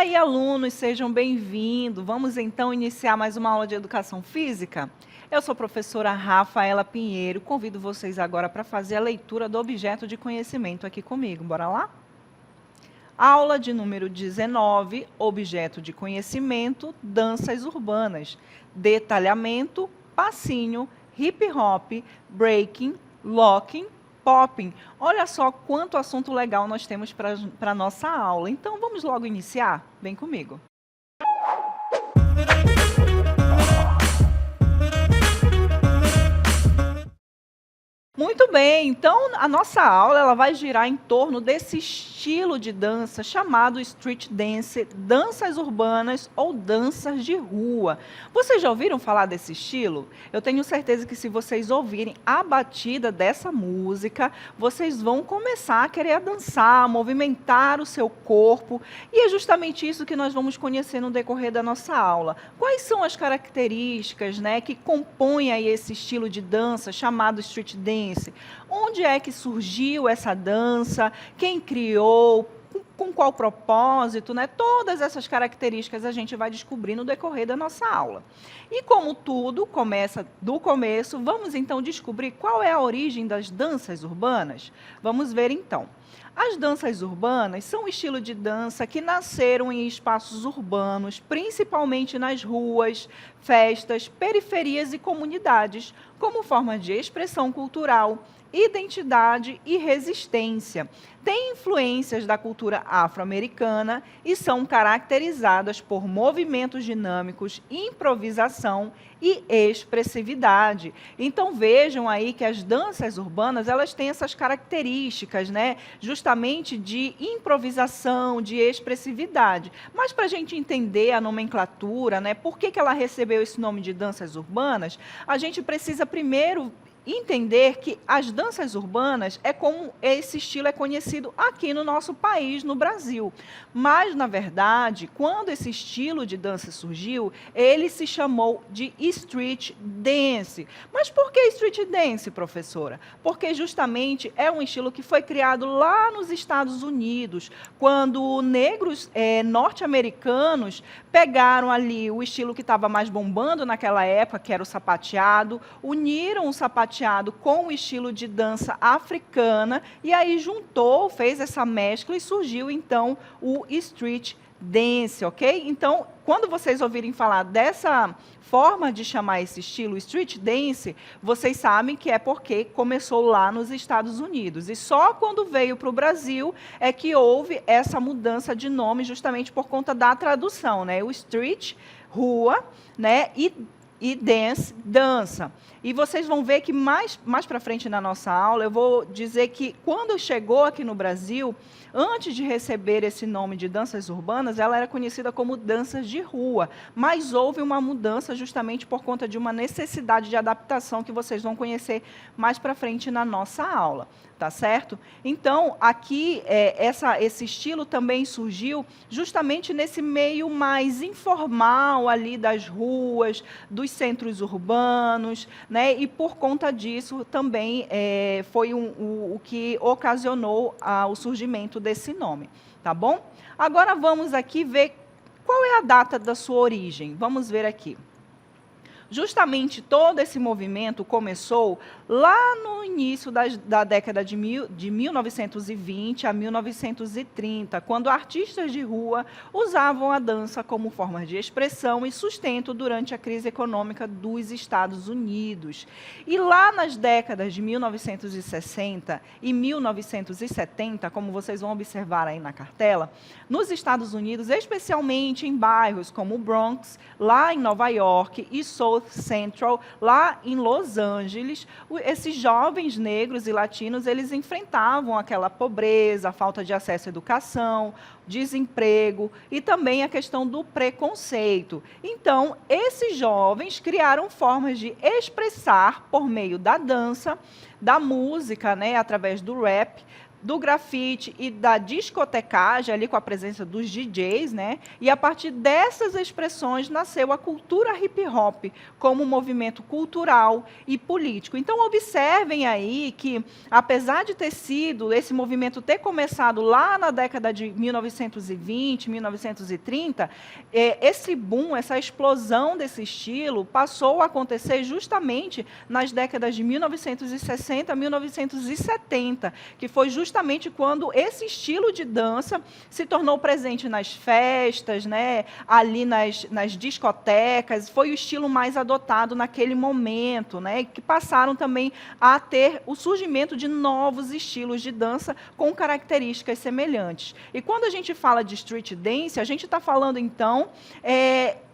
aí, alunos, sejam bem-vindos. Vamos então iniciar mais uma aula de educação física? Eu sou a professora Rafaela Pinheiro, convido vocês agora para fazer a leitura do objeto de conhecimento aqui comigo. Bora lá? Aula de número 19, objeto de conhecimento, danças urbanas, detalhamento, passinho, hip hop, breaking, locking, popping. Olha só quanto assunto legal nós temos para a nossa aula. Então, vamos logo iniciar? Vem comigo. Muito bem, então a nossa aula ela vai girar em torno desse estilo de dança chamado street dance, danças urbanas ou danças de rua. Vocês já ouviram falar desse estilo? Eu tenho certeza que se vocês ouvirem a batida dessa música, vocês vão começar a querer dançar, movimentar o seu corpo, e é justamente isso que nós vamos conhecer no decorrer da nossa aula. Quais são as características, que compõem aí esse estilo de dança chamado street dance? Onde é que surgiu essa dança? Quem criou? Com qual propósito? Todas essas características a gente vai descobrir no decorrer da nossa aula. E como tudo começa do começo, vamos então descobrir qual é a origem das danças urbanas? Vamos ver então. As danças urbanas são um estilo de dança que nasceram em espaços urbanos, principalmente nas ruas, festas, periferias e comunidades, como forma de expressão cultural, identidade e resistência. Têm influências da cultura afro-americana e são caracterizadas por movimentos dinâmicos, improvisação e expressividade. Então vejam aí que as danças urbanas, elas têm essas características, justamente de improvisação, de expressividade. Mas para a gente entender a nomenclatura, por que ela recebeu esse nome de danças urbanas, a gente precisa primeiro entender que as danças urbanas é como esse estilo é conhecido aqui no nosso país, no Brasil. Mas, na verdade, quando esse estilo de dança surgiu, ele se chamou de street dance. Mas por que street dance, professora? Porque justamente é um estilo que foi criado lá nos Estados Unidos, quando negros norte-americanos pegaram ali o estilo que estava mais bombando naquela época, que era o sapateado, uniram o sapateado com o estilo de dança africana, e aí juntou, fez essa mescla e surgiu, então, o street dance, ok? Então, quando vocês ouvirem falar dessa forma de chamar esse estilo street dance, vocês sabem que é porque começou lá nos Estados Unidos. E só quando veio para o Brasil é que houve essa mudança de nome, justamente por conta da tradução, O street, rua, e dance, dança. E vocês vão ver que mais para frente na nossa aula, eu vou dizer que quando chegou aqui no Brasil, antes de receber esse nome de danças urbanas, ela era conhecida como danças de rua, mas houve uma mudança justamente por conta de uma necessidade de adaptação que vocês vão conhecer mais para frente na nossa aula. Tá certo? Então, aqui, esse estilo também surgiu justamente nesse meio mais informal ali das ruas, dos centros urbanos, e por conta disso também foi o que ocasionou o surgimento desse nome, tá bom? Agora vamos aqui ver qual é a data da sua origem. Vamos ver aqui. Justamente todo esse movimento começou lá no início da década de 1920 a 1930, quando artistas de rua usavam a dança como forma de expressão e sustento durante a crise econômica dos Estados Unidos. E lá nas décadas de 1960 e 1970, como vocês vão observar aí na cartela, nos Estados Unidos, especialmente em bairros como o Bronx, lá em Nova York, e South Central, lá em Los Angeles, esses jovens negros e latinos, eles enfrentavam aquela pobreza, a falta de acesso à educação, desemprego e também a questão do preconceito. Então, esses jovens criaram formas de expressar por meio da dança, da música, através do rap, do grafite e da discotecagem, ali com a presença dos DJs, né? E a partir dessas expressões nasceu a cultura hip-hop como um movimento cultural e político. Então, observem aí que, apesar de ter sido, esse movimento ter começado lá na década de 1920, 1930, esse boom, essa explosão desse estilo passou a acontecer justamente nas décadas de 1960 a 1970, que foi justamente quando esse estilo de dança se tornou presente nas festas, né, ali nas discotecas, foi o estilo mais adotado naquele momento, né, que passaram também a ter o surgimento de novos estilos de dança com características semelhantes. E quando a gente fala de street dance, a gente está falando, então,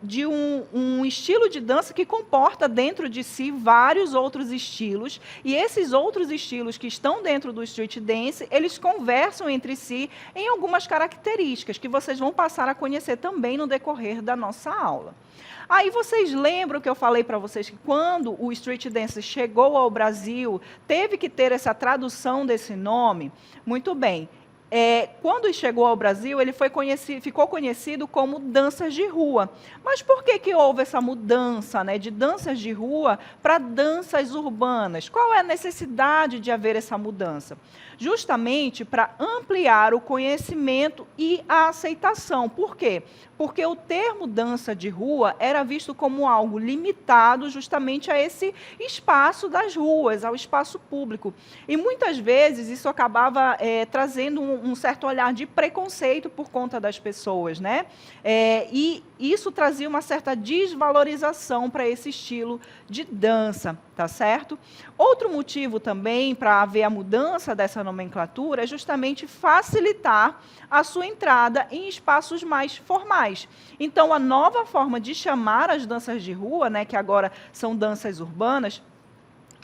de um estilo de dança que comporta dentro de si vários outros estilos, e esses outros estilos que estão dentro do street dance, eles conversam entre si em algumas características que vocês vão passar a conhecer também no decorrer da nossa aula. Aí vocês lembram que eu falei para vocês que quando o street dance chegou ao Brasil, teve que ter essa tradução desse nome? Muito bem. Quando chegou ao Brasil, ele ficou conhecido como danças de rua. Mas por que houve essa mudança, né, de danças de rua para danças urbanas? Qual é a necessidade de haver essa mudança? Justamente para ampliar o conhecimento e a aceitação. Por quê? Porque o termo dança de rua era visto como algo limitado justamente a esse espaço das ruas, ao espaço público. E muitas vezes isso acabava trazendo um certo olhar de preconceito por conta das pessoas, né? E isso trazia uma certa desvalorização para esse estilo de dança, tá certo? Outro motivo também para haver a mudança dessa nomenclatura é justamente facilitar a sua entrada em espaços mais formais. Então, a nova forma de chamar as danças de rua, né, que agora são danças urbanas,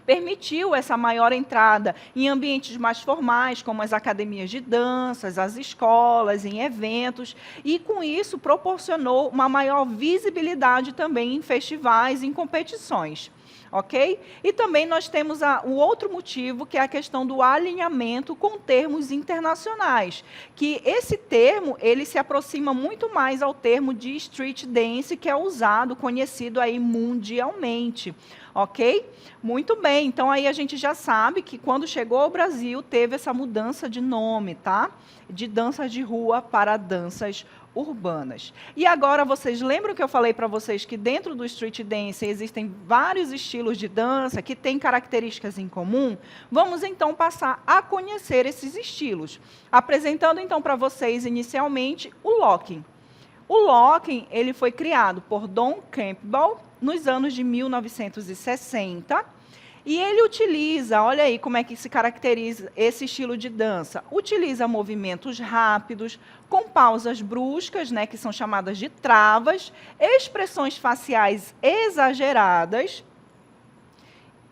permitiu essa maior entrada em ambientes mais formais, como as academias de danças, as escolas, em eventos, e com isso proporcionou uma maior visibilidade também em festivais, em competições. Ok? E também nós temos o outro motivo, que é a questão do alinhamento com termos internacionais, que esse termo ele se aproxima muito mais ao termo de street dance, que é usado, conhecido aí mundialmente. Ok? Muito bem, então aí a gente já sabe que quando chegou ao Brasil, teve essa mudança de nome, tá? De danças de rua para danças urbanas. E agora, vocês lembram que eu falei para vocês que dentro do street dance existem vários estilos de dança que têm características em comum? Vamos então passar a conhecer esses estilos. Apresentando então para vocês inicialmente o locking. O locking ele foi criado por Don Campbell nos anos de 1960, e ele utiliza, olha aí como é que se caracteriza esse estilo de dança, utiliza movimentos rápidos, com pausas bruscas, né, que são chamadas de travas, expressões faciais exageradas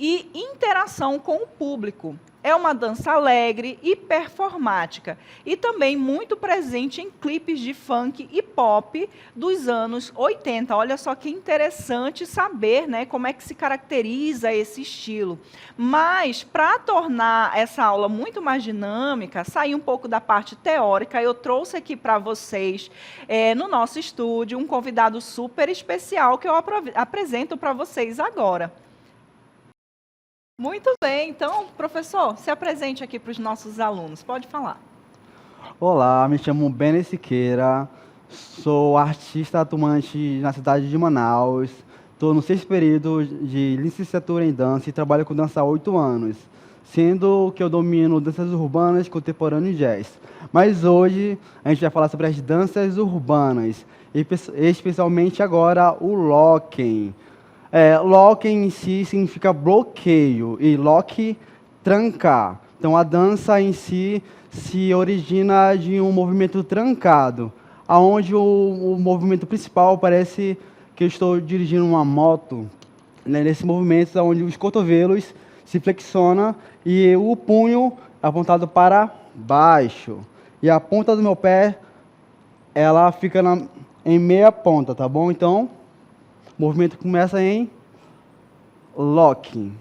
e interação com o público. É uma dança alegre e performática, e também muito presente em clipes de funk e pop dos anos 80. Olha só que interessante saber, né, como é que se caracteriza esse estilo. Mas, para tornar essa aula muito mais dinâmica, sair um pouco da parte teórica, eu trouxe aqui para vocês, no nosso estúdio, um convidado super especial que eu apresento para vocês agora. Muito bem, então, professor, se apresente aqui para os nossos alunos, pode falar. Olá, me chamo Benny Siqueira, sou artista atuante na cidade de Manaus, estou no 6º período de licenciatura em dança e trabalho com dança há 8 anos, sendo que eu domino danças urbanas, contemporâneas e jazz. Mas hoje a gente vai falar sobre as danças urbanas, especialmente agora o locking. Lock em si significa bloqueio e lock, trancar. Então, a dança em si se origina de um movimento trancado, onde o movimento principal parece que eu estou dirigindo uma moto. Né? Nesse movimento, onde os cotovelos se flexionam e o punho é apontado para baixo. E a ponta do meu pé, ela fica em meia ponta, tá bom? Então, o movimento começa em locking.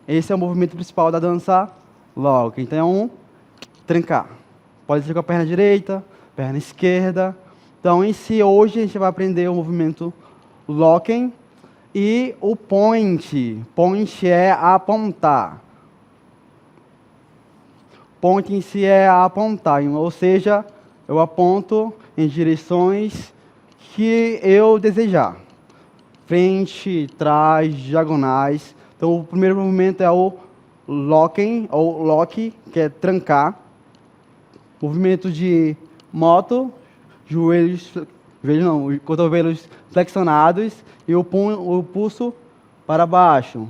Esse é o movimento principal da dança locking. Então, trancar. Pode ser com a perna direita, perna esquerda. Então, em si, hoje a gente vai aprender o movimento locking e o point. Point é apontar. Point em si é apontar, ou seja, eu aponto em direções que eu desejar. Frente, trás, diagonais. Então, o primeiro movimento é o locking, ou lock, que é trancar. Movimento de moto, cotovelos flexionados e o pulso para baixo.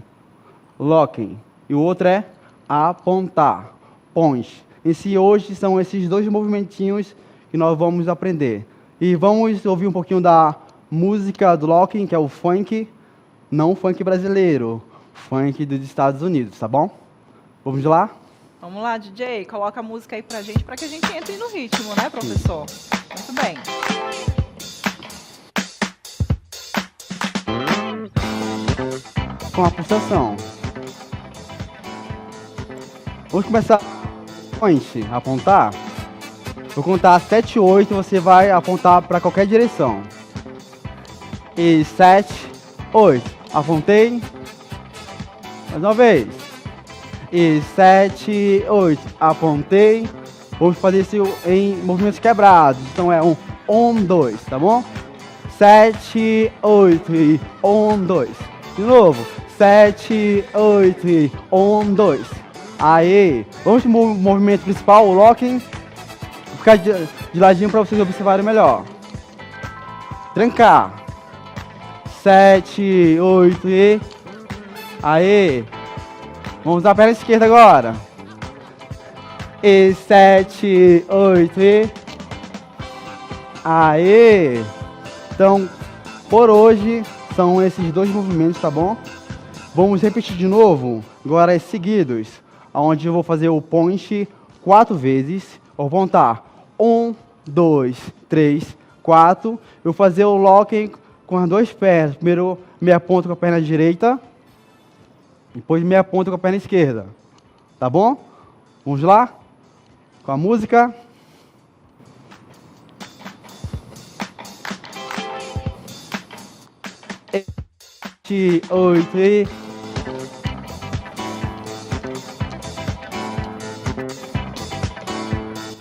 Locking. E o outro é apontar. Point. Em si, hoje, são esses dois movimentinhos que nós vamos aprender. E vamos ouvir um pouquinho da música do locking, que é o funk, não o funk brasileiro, funk dos Estados Unidos, tá bom? Vamos lá? Vamos lá, DJ, coloca a música aí pra gente, para que a gente entre no ritmo, né, professor? Muito bem. Com a pulsação. Vamos começar point, apontar. Vou contar 7, 8, você vai apontar para qualquer direção. E 7, 8. Apontei. Mais uma vez. E 7, 8. Apontei. Vamos fazer isso em movimentos quebrados. Então é 1, 2, tá bom? 7, 8 e 1, 2. De novo. 7, 8 e 1, 2. Aí. Vamos pro movimento principal, o locking. Vou ficar de ladinho para vocês observarem melhor. Trancar. 7, 8 e... Aí. Vamos usar a perna esquerda agora. E 7, 8 e... Aí. Então, por hoje, são esses dois movimentos, tá bom? Vamos repetir de novo, agora seguidos, onde eu vou fazer o point 4 vezes. Vou apontar 1, 2, 3, 4. Eu vou fazer o locking com as duas pernas. Primeiro, me aponto com a perna direita. Depois, me aponto com a perna esquerda. Tá bom? Vamos lá? Com a música. E 8 e...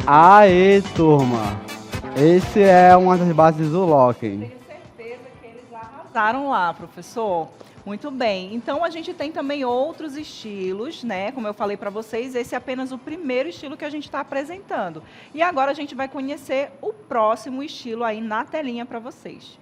Aê, turma! Esse é uma das bases do locking. Tenho certeza que eles arrasaram lá, professor. Muito bem. Então, a gente tem também outros estilos, né? Como eu falei para vocês, esse é apenas o primeiro estilo que a gente está apresentando. E agora a gente vai conhecer o próximo estilo aí na telinha para vocês.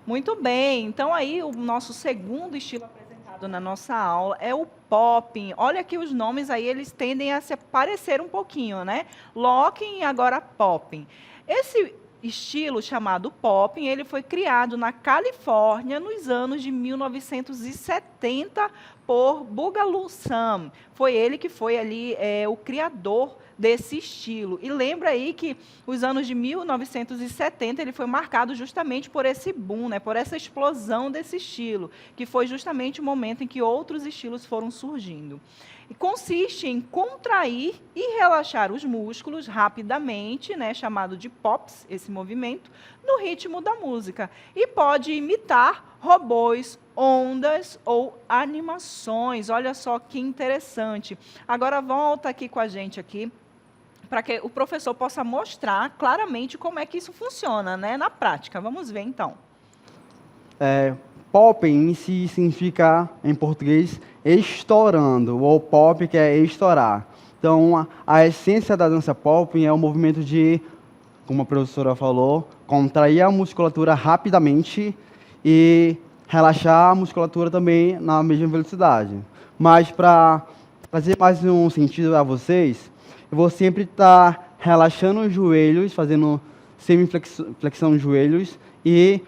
Muito bem. Então, aí, o nosso segundo estilo apresentado na nossa aula é o popping. Olha que os nomes aí, eles tendem a se parecer um pouquinho, né? Locking e agora popping. Esse estilo chamado popping, ele foi criado na Califórnia nos anos de 1970 por Boogaloo Sam. Foi ele que foi ali o criador desse estilo. E lembra aí que os anos de 1970 ele foi marcado justamente por esse boom, né, por essa explosão desse estilo, que foi justamente o momento em que outros estilos foram surgindo. E consiste em contrair e relaxar os músculos rapidamente, né, chamado de pops, esse movimento, no ritmo da música. E pode imitar robôs, ondas ou animações. Olha só que interessante. Agora volta aqui com a gente aqui, para que o professor possa mostrar claramente como é que isso funciona, né, na prática. Vamos ver, então. Popping em si significa, em português, estourando, ou pop, que é estourar. Então, a essência da dança popping é o movimento de, como a professora falou, contrair a musculatura rapidamente e relaxar a musculatura também na mesma velocidade. Mas, para trazer mais um sentido a vocês, eu vou sempre estar relaxando os joelhos, fazendo semiflexão dos joelhos e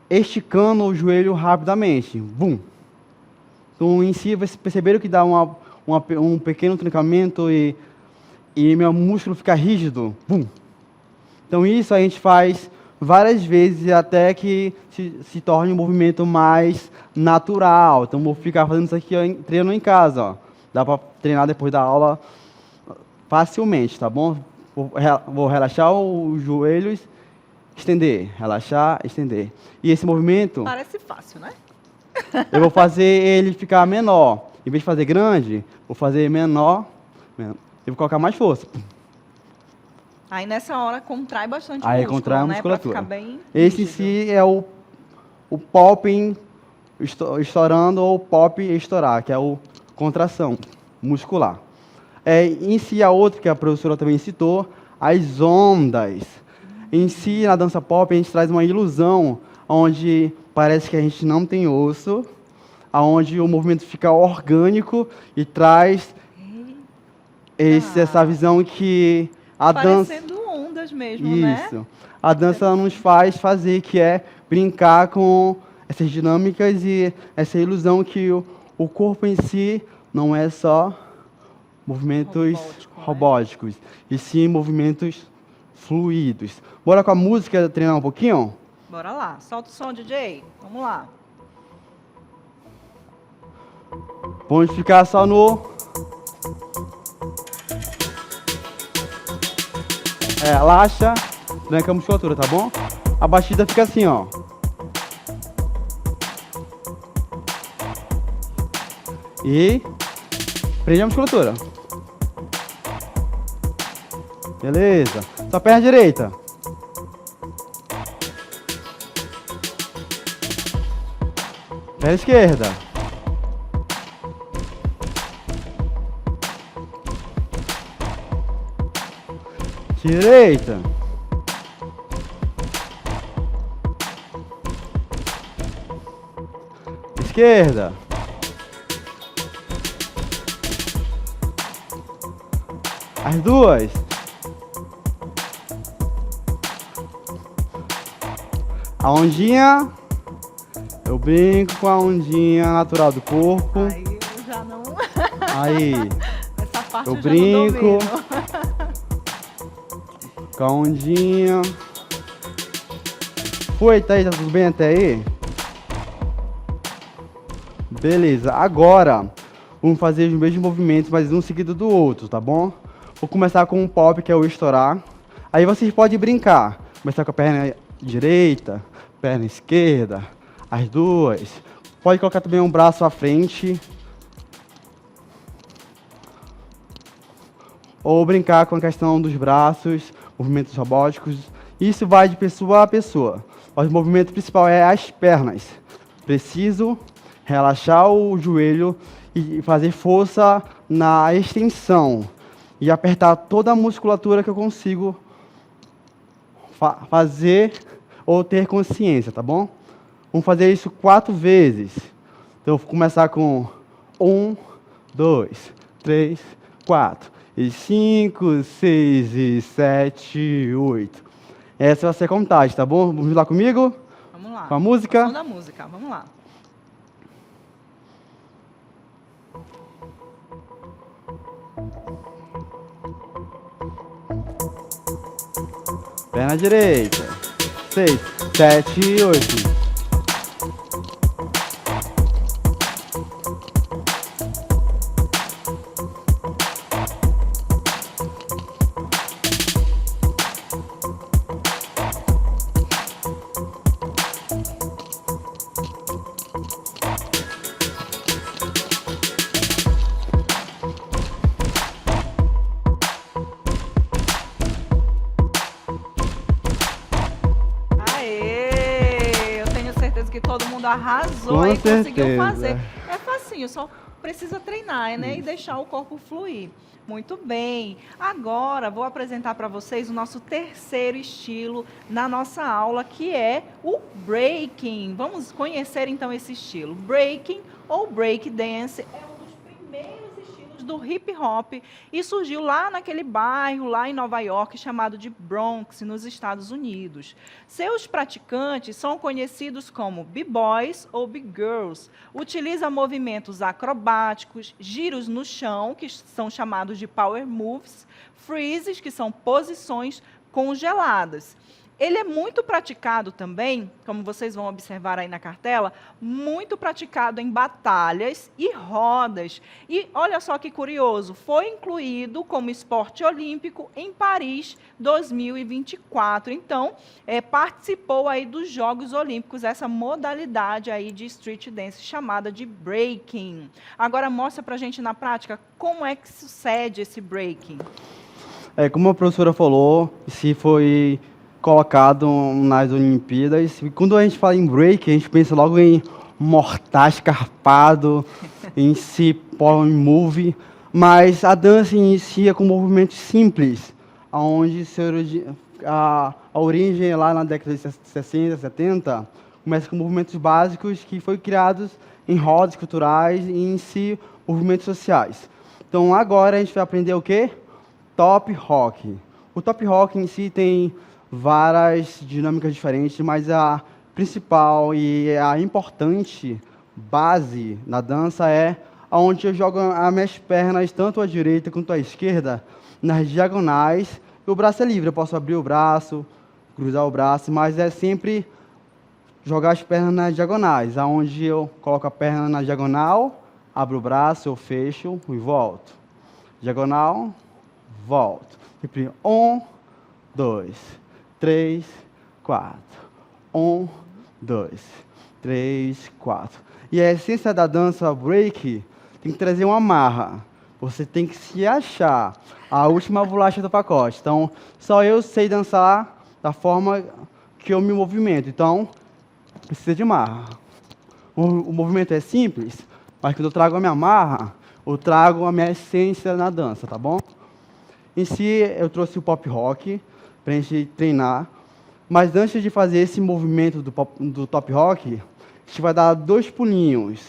esticando o joelho rapidamente. Bum! Então, em si, vocês perceberam que dá um pequeno trincamento e meu músculo fica rígido. Bum! Então, isso a gente faz várias vezes até que se torne um movimento mais natural. Então, vou ficar fazendo isso aqui, ó, treino em casa. Ó. Dá para treinar depois da aula facilmente, tá bom? Vou relaxar os joelhos, estender, relaxar, estender. E esse movimento, Parece fácil, né? eu vou fazer ele ficar menor. Em vez de fazer grande, vou fazer menor. Eu vou colocar mais força. Aí nessa hora contrai bastante Aí músculo, contrai a né? musculatura. Pra ficar bem Esse em rígido. si é o popping estourando ou pop estourar, que é o contração muscular. Em si, a outra que a professora também citou, as ondas. Em si, na dança pop, a gente traz uma ilusão onde parece que a gente não tem osso, onde o movimento fica orgânico e traz essa visão que a dança... Parecendo ondas mesmo, né? Isso. A dança nos faz fazer, que é brincar com essas dinâmicas e essa ilusão que o corpo em si não é só movimentos robóticos, e sim movimentos fluidos. Bora com a música treinar um pouquinho? Bora lá. Solta o som, DJ. Vamos lá. Vamos ficar só no... relaxa, tranca a musculatura, tá bom? A batida fica assim, ó. E prende a musculatura. Beleza. Só perna direita. Perna esquerda. Direita. Esquerda. As duas. A ondinha. Eu brinco com a ondinha natural do corpo. Aí eu já não... Aí. Essa parte Eu eu já brinco. não domino. Com a ondinha. Foi, tá aí? Tá tudo bem até aí? Beleza. Agora, vamos fazer os mesmos movimentos, mas um seguido do outro, tá bom? Vou começar com um pop, que é o estourar. Aí vocês podem brincar. Começar com a perna direita, perna esquerda, as duas. Pode colocar também um braço à frente. Ou brincar com a questão dos braços, movimentos robóticos. Isso vai de pessoa a pessoa. Mas o movimento principal é as pernas. Preciso relaxar o joelho e fazer força na extensão. E apertar toda a musculatura que eu consigo fazer ou ter consciência, tá bom? Vamos fazer isso 4 vezes. Então, eu vou começar com 1, 2, 3, 4. E 5, 6, e 7, 8. Essa vai ser a contagem, tá bom? Vamos lá comigo? Vamos lá. Com a música? O som da música. Vamos lá. Perna direita. 6, 7, 8. Aê! Eu tenho certeza que todo mundo arrasou Com e conseguiu certeza. fazer. É facinho, só precisa treinar, né? E deixar o corpo fluir. Muito bem. Agora vou apresentar para vocês o nosso terceiro estilo na nossa aula, que é o breaking. Vamos conhecer então esse estilo. Breaking ou break dance é um dos primeiros estilos do hip hop e surgiu lá naquele bairro, lá em Nova York, chamado de Bronx, nos Estados Unidos. Seus praticantes são conhecidos como b-boys ou b-girls. Utiliza movimentos acrobáticos, giros no chão, que são chamados de power moves, freezes, que são posições congeladas. Ele é muito praticado também, como vocês vão observar aí na cartela, muito praticado em batalhas e rodas. E olha só que curioso, foi incluído como esporte olímpico em Paris 2024. Então, participou aí dos Jogos Olímpicos, essa modalidade aí de street dance chamada de breaking. Agora mostra pra gente na prática como é que sucede esse breaking. Como a professora falou, se foi colocado nas Olimpíadas. E quando a gente fala em break, a gente pensa logo em mortal, escarpado, em si, power move, mas a dança inicia com movimentos simples, onde a origem lá na década de 60, 70, começa com movimentos básicos que foram criados em rodas culturais e em si movimentos sociais. Então agora a gente vai aprender o quê? Top Rock. O Top Rock em si tem várias dinâmicas diferentes, mas a principal e a importante base na dança é onde eu jogo as minhas pernas, tanto à direita quanto à esquerda, nas diagonais, e o braço é livre. Eu posso abrir o braço, cruzar o braço, mas é sempre jogar as pernas nas diagonais, aonde eu coloco a perna na diagonal, abro o braço, eu fecho e volto. Diagonal, volto. Sempre 1, 2, 3, 4. 1, 2, 3, 4. E a essência da dança break tem que trazer uma marra. Você tem que se achar a última bolacha do pacote. Então, só eu sei dançar da forma que eu me movimento. Então, precisa de marra. O movimento é simples, mas quando eu trago a minha marra, eu trago a minha essência na dança, tá bom? Em si, eu trouxe o pop rock para a gente treinar. Mas antes de fazer esse movimento do top rock, a gente vai dar 2 pulinhos.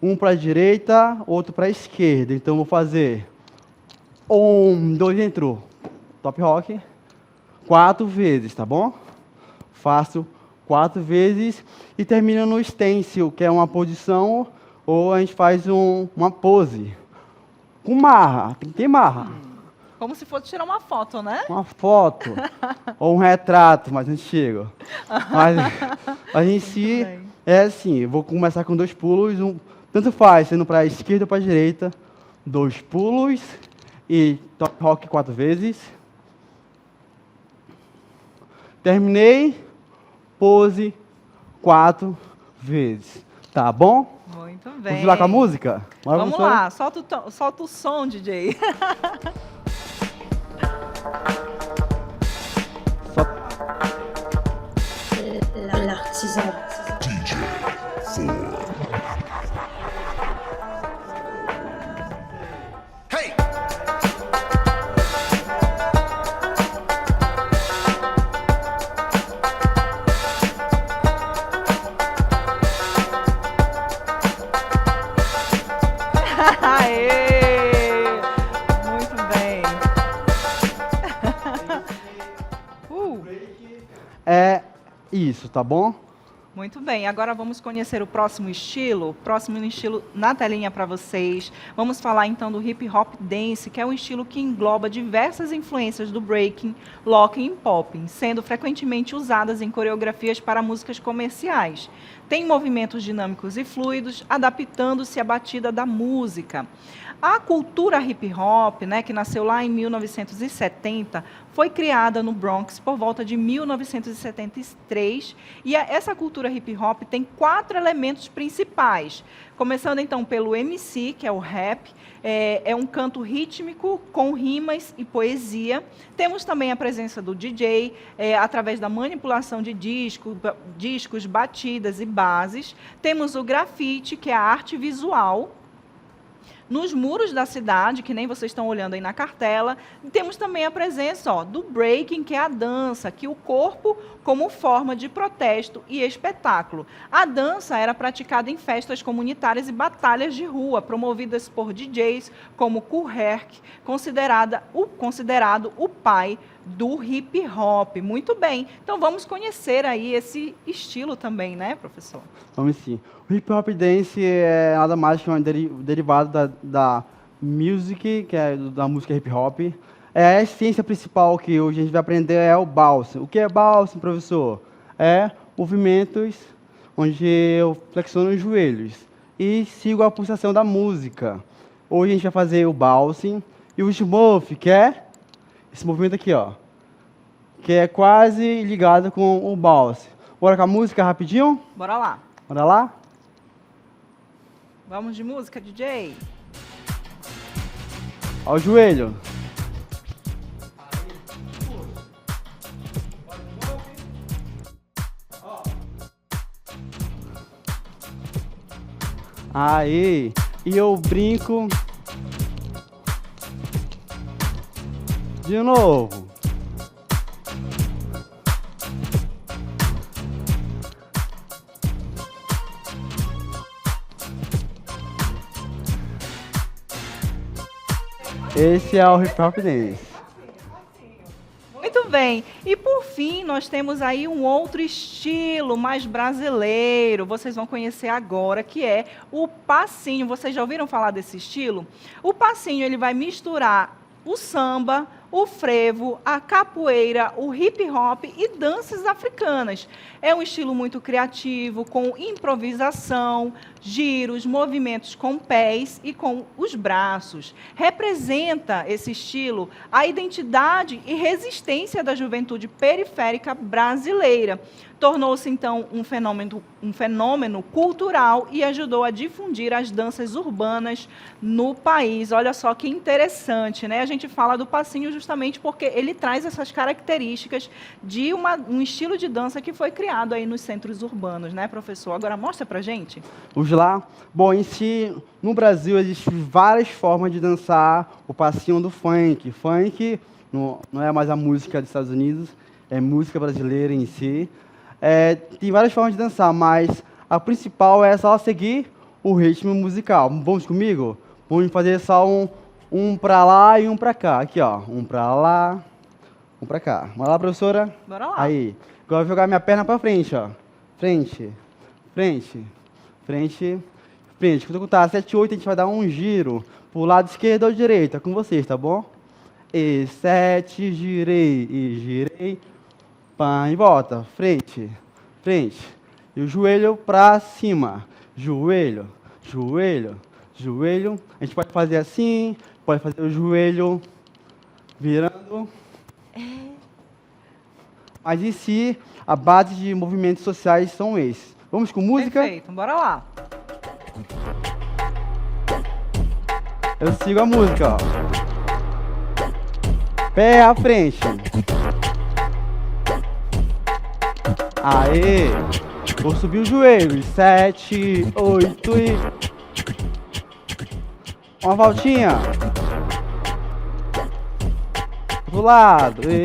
Um para a direita, outro para a esquerda. Então, vou fazer 1, 2, entrou. Top rock. 4 vezes, tá bom? Faço 4 vezes e termina no stencil, que é uma posição, ou a gente faz uma pose. Com marra, tem que ter marra. Como se fosse tirar uma foto, né? Uma foto, ou um retrato mais antigo. Mas a gente si é assim, eu vou começar com 2 pulos, tanto faz, sendo para a esquerda ou para a direita, 2 pulos e top rock 4 vezes. Terminei, pose 4 vezes. Tá bom? Muito bem. Vamos lá com a música? Vamos lá, solta o som, DJ. L'artisan. DJ Four. Hey! Aê! Muito bem. É isso, tá bom? Muito bem, agora vamos conhecer o próximo estilo. Próximo estilo na telinha para vocês. Vamos falar então do hip hop dance, que é um estilo que engloba diversas influências do breaking, locking e popping, sendo frequentemente usadas em coreografias para músicas comerciais. Tem movimentos dinâmicos e fluidos, adaptando-se à batida da música. A cultura hip hop, né, que nasceu lá em 1970, foi criada no Bronx por volta de 1973, e essa cultura hip hop tem 4 elementos principais. Começando então pelo MC, que é o rap, é um canto rítmico com rimas e poesia. Temos também a presença do DJ, através da manipulação de discos, batidas e bases. Temos o grafite, que é a arte visual, nos muros da cidade, que nem vocês estão olhando aí na cartela. Temos também a presença do breaking, que é a dança, que o corpo como forma de protesto e espetáculo. A dança era praticada em festas comunitárias e batalhas de rua, promovidas por DJs como Kool Herc, considerado o pai do hip hop. Muito bem. Então vamos conhecer aí esse estilo também, né, professor? Vamos sim. O hip hop dance é nada mais que um derivado da music, que é da música hip hop. A essência principal que hoje a gente vai aprender é o bálsamo. O que é bálsamo, professor? É movimentos onde eu flexiono os joelhos e sigo a pulsação da música. Hoje a gente vai fazer o bálsamo e o smurf, que é esse movimento aqui, ó, que é quase ligado com o bálsamo. Bora com a música rapidinho? Bora lá. Bora lá? Vamos de música, DJ? Ao joelho. Aí, e eu brinco de novo. Esse é o hip hop dance. Muito bem. E por fim, nós temos aí um outro estilo mais brasileiro. Vocês vão conhecer agora, que é o passinho. Vocês já ouviram falar desse estilo? O passinho, ele vai misturar o samba, o frevo, a capoeira, o hip hop e danças africanas. É um estilo muito criativo, com improvisação, giros, movimentos com pés e com os braços. Representa esse estilo a identidade e resistência da juventude periférica brasileira. Tornou-se, então, um fenômeno cultural e ajudou a difundir as danças urbanas no país. Olha só que interessante, né? A gente fala do passinho justamente porque ele traz essas características de um estilo de dança que foi criado aí nos centros urbanos, né, professor? Agora mostra pra gente. Vamos lá? Bom, em si, no Brasil existem várias formas de dançar o passinho do funk. Funk não é mais a música dos Estados Unidos, é música brasileira em si. Tem várias formas de dançar, mas a principal é só seguir o ritmo musical. Vamos comigo? Vamos fazer só um pra lá e um pra cá. Aqui, ó. Um pra lá, um pra cá. Bora lá, professora? Bora lá. Aí. Agora eu vou jogar minha perna pra frente, ó. Frente, frente, frente, frente. Quando eu contar 7, 8, a gente vai dar um giro pro lado esquerdo ou direito. É com vocês, tá bom? E 7, girei, e girei. Pá, e volta. Frente, frente. E o joelho pra cima. Joelho, joelho, joelho. A gente pode fazer assim, pode fazer o joelho virando. Mas em si, a base de movimentos sociais são esses. Vamos com música? Perfeito, bora lá. Eu sigo a música, ó. Pé à frente. Aê! Vou subir o joelho. 7, 8 e... Uma voltinha. Do lado. E...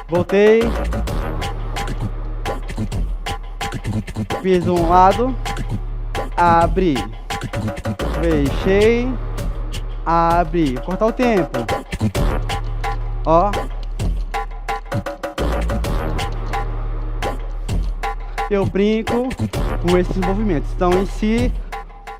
Voltei. Fiz um lado. Abri. Fechei. Abri. Vou cortar o tempo. Ó. Eu brinco com esses movimentos. Então, em si,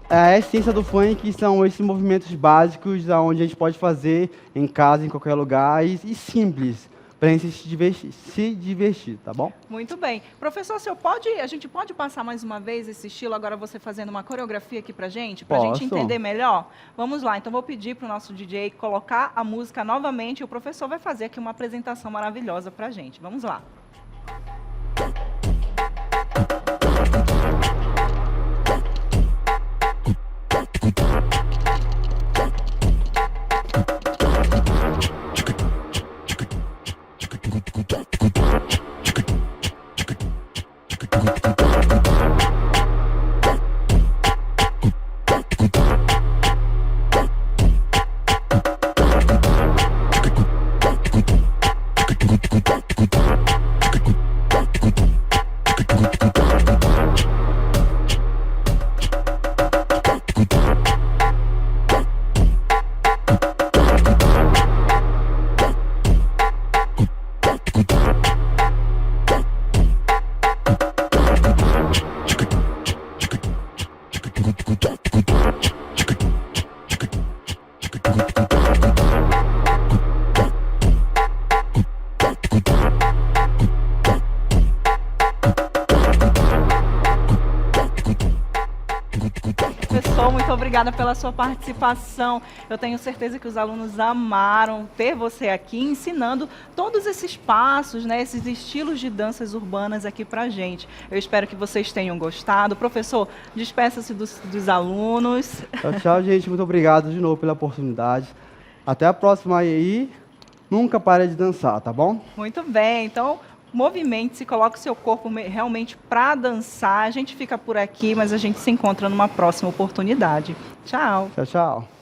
a essência do funk são esses movimentos básicos, onde a gente pode fazer em casa, em qualquer lugar, e simples, para a gente se divertir, tá bom? Muito bem. Professor, a gente pode passar mais uma vez esse estilo, agora você fazendo uma coreografia aqui pra gente Posso. entender melhor? Vamos lá, então vou pedir para o nosso DJ colocar a música novamente e o professor vai fazer aqui uma apresentação maravilhosa pra gente. Vamos lá. Professor, muito obrigada pela sua participação. Eu tenho certeza que os alunos amaram ter você aqui ensinando todos esses passos, né, esses estilos de danças urbanas aqui pra gente. Eu espero que vocês tenham gostado. Professor, despeça-se dos alunos. Tchau, tchau, gente. Muito obrigado de novo pela oportunidade. Até a próxima aí. Nunca pare de dançar, tá bom? Muito bem, então movimente-se, coloque o seu corpo realmente para dançar. A gente fica por aqui, mas a gente se encontra numa próxima oportunidade. Tchau! Tchau, tchau.